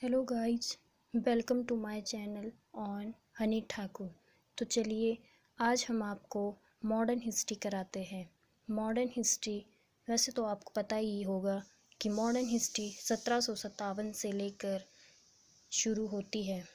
Hello guys, welcome to my channel on Honey Thakur. तो चलिए आज हम आपको मॉडर्न हिस्ट्री कराते हैं। मॉडर्न हिस्ट्री वैसे तो आपको पता ही होगा कि मॉडर्न हिस्ट्री 1757 से लेकर शुरू होती है,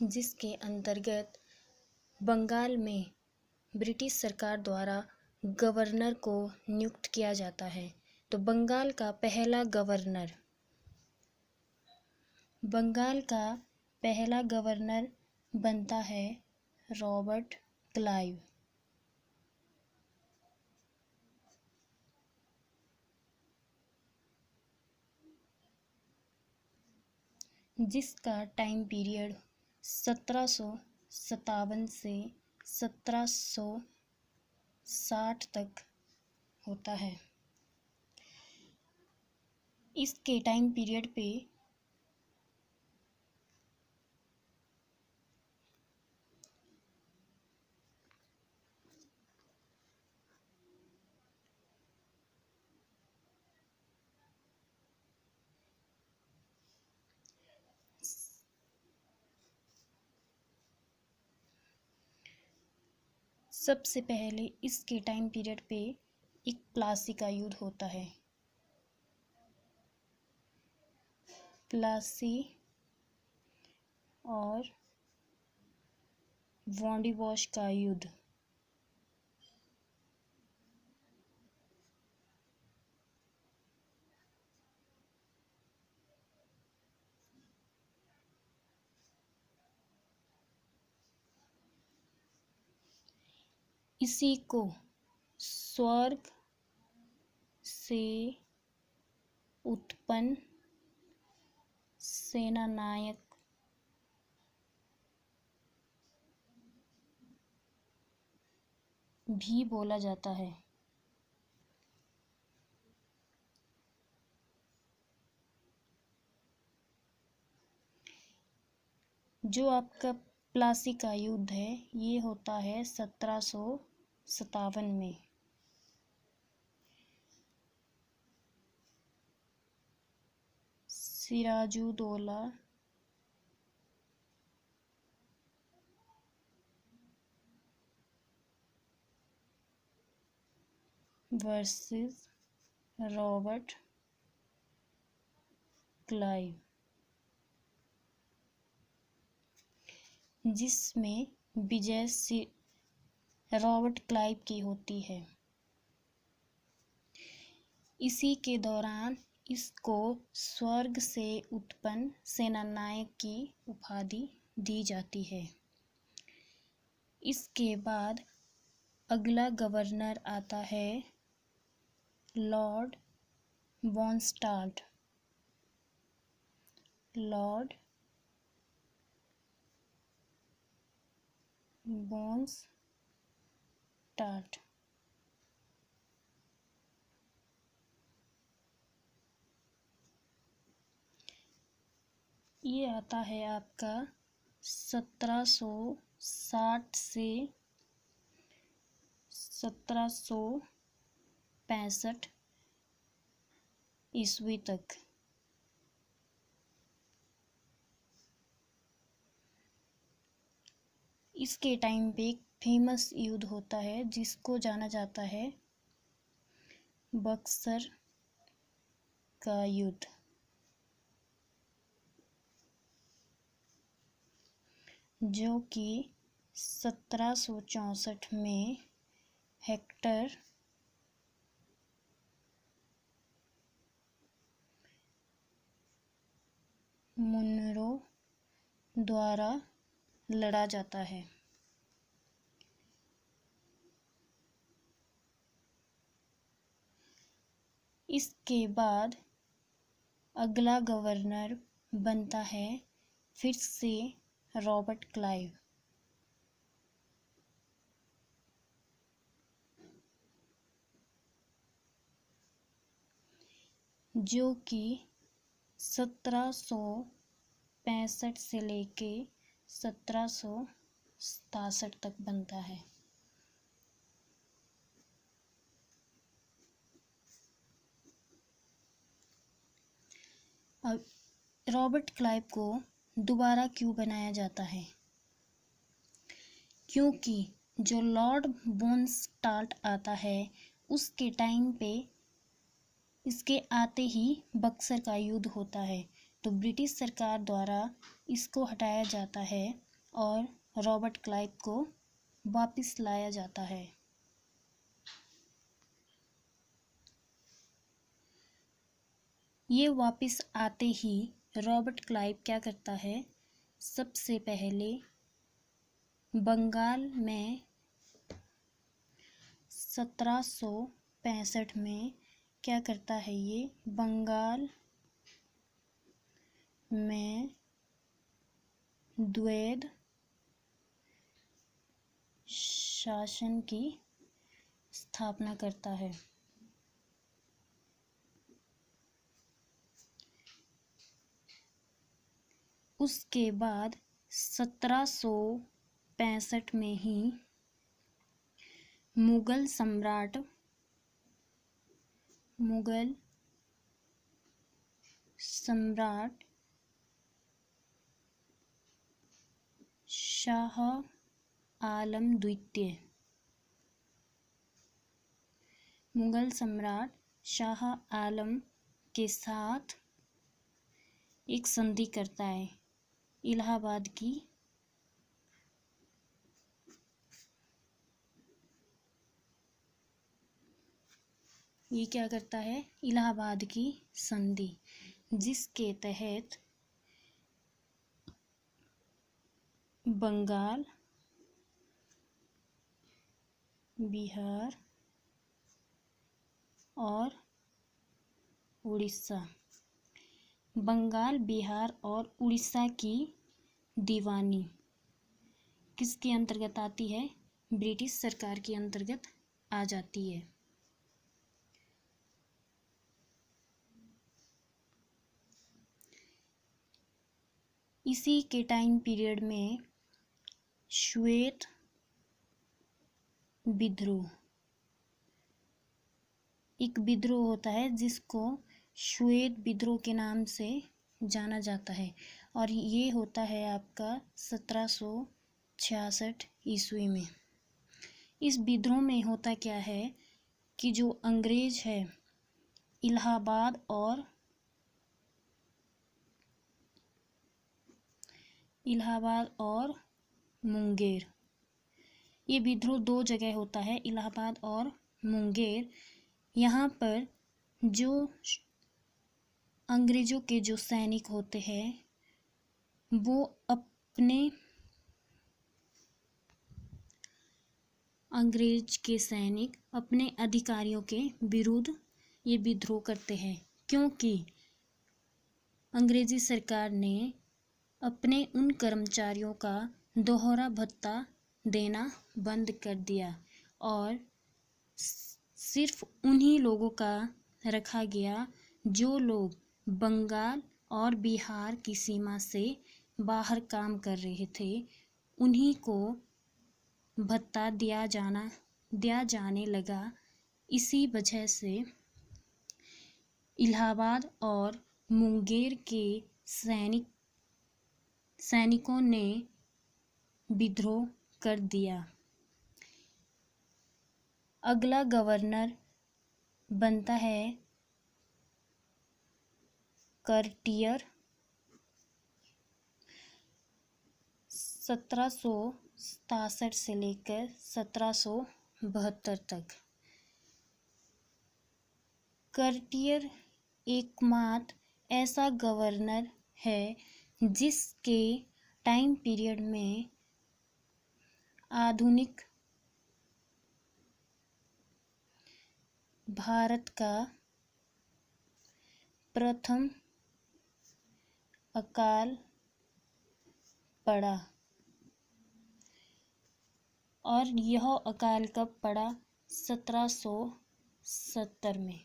जिसके अंतर्गत बंगाल में ब्रिटिश सरकार द्वारा गवर्नर को नियुक्त किया जाता है। तो बंगाल का पहला गवर्नर बनता है रॉबर्ट क्लाइव, जिसका टाइम पीरियड 1757 से 1760 तक होता है। इसके टाइम पीरियड पे सबसे पहले इसके टाइम पीरियड पे एक प्लासी का युद्ध होता है। प्लासी और वॉन्डिवॉश का युद्ध। इसी को स्वर्ग से उत्पन्न सेनानायक भी बोला जाता है। जो आपका प्लासी का युद्ध है ये होता है 1757 में। सिराजुद्दौला वर्सेस रॉबर्ट क्लाइव, जिसमें विजय रॉबर्ट क्लाइव की होती है। इसी के दौरान इसको स्वर्ग से उत्पन्न सेनानायक की उपाधि दी जाती है। इसके बाद अगला गवर्नर आता है लॉर्ड बॉनस्टार्ट। लॉर्ड बॉनस्टार्ट ये आता है आपका 1760 से 1765 ईस्वी तक। इसके टाइम पे एक फेमस युद्ध होता है जिसको जाना जाता है बक्सर का युद्ध, जो कि 1764 में हेक्टर मुनरो द्वारा लड़ा जाता है। इसके बाद अगला गवर्नर बनता है फिर से रॉबर्ट क्लाइव, जो कि 1765 से लेके 1767 तक बनता है। अब रॉबर्ट क्लाइव को दोबारा क्यों बनाया जाता है? क्योंकि जो लॉर्ड बोनस्टाल्ट आता है उसके टाइम पे इसके आते ही बक्सर का युद्ध होता है, तो ब्रिटिश सरकार द्वारा इसको हटाया जाता है और रॉबर्ट क्लाइव को वापस लाया जाता है। ये वापस आते ही रॉबर्ट क्लाइव क्या करता है, सबसे पहले बंगाल में 1765 में क्या करता है, ये बंगाल में द्वैध शासन की स्थापना करता है। उसके बाद 1765 में ही मुगल सम्राट शाह आलम द्वितीय मुगल सम्राट शाह आलम के साथ एक संधि करता है, इलाहाबाद की ये क्या करता है, इलाहाबाद की संधि, जिसके तहत बंगाल, बिहार और उड़ीसा, बंगाल, बिहार और उड़ीसा की दीवानी किसके अंतर्गत आती है, ब्रिटिश सरकार के अंतर्गत आ जाती है। इसी के टाइम पीरियड में श्वेत विद्रोह, एक विद्रोह होता है जिसको श्वेत विद्रोह के नाम से जाना जाता है, और ये होता है आपका 1766 ईस्वी में। इस विद्रोह में होता क्या है कि जो अंग्रेज है इलाहाबाद और मुंगेर, ये विद्रोह दो जगह होता है, इलाहाबाद और मुंगेर। यहाँ पर जो अंग्रेजों के जो सैनिक होते हैं वो अंग्रेज के सैनिक अपने अधिकारियों के विरुद्ध ये विद्रोह करते हैं, क्योंकि अंग्रेजी सरकार ने अपने उन कर्मचारियों का दोहरा भत्ता देना बंद कर दिया और सिर्फ उन्हीं लोगों का रखा गया जो लोग बंगाल और बिहार की सीमा से बाहर काम कर रहे थे, उन्हीं को भत्ता दिया जाने लगा। इसी वजह से इलाहाबाद और मुंगेर के सैनिकों ने विद्रोह कर दिया। अगला गवर्नर बनता है कर्टियर, 1767 से लेकर 1772 तक। कर्टियर एकमात्र ऐसा गवर्नर है जिसके टाइम पीरियड में आधुनिक भारत का प्रथम अकाल पड़ा, और यह अकाल कब पड़ा, 1770 में।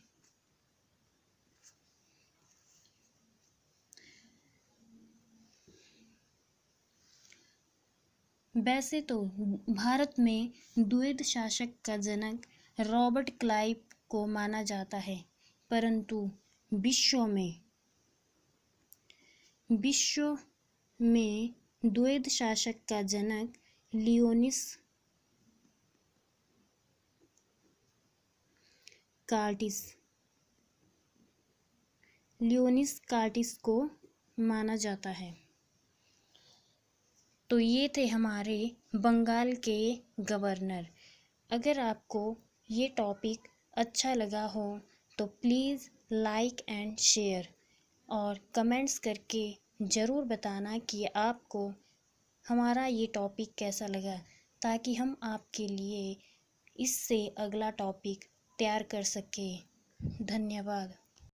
वैसे तो भारत में द्वैध शासक का जनक रॉबर्ट क्लाइव को माना जाता है, परंतु विश्व में विश्व में द्वैध शासक का जनक लियोनिस कार्टिस को माना जाता है। तो ये थे हमारे बंगाल के गवर्नर। अगर आपको ये टॉपिक अच्छा लगा हो तो प्लीज़ लाइक एंड शेयर और कमेंट्स करके ज़रूर बताना कि आपको हमारा ये टॉपिक कैसा लगा, ताकि हम आपके लिए इससे अगला टॉपिक तैयार कर सकें। धन्यवाद।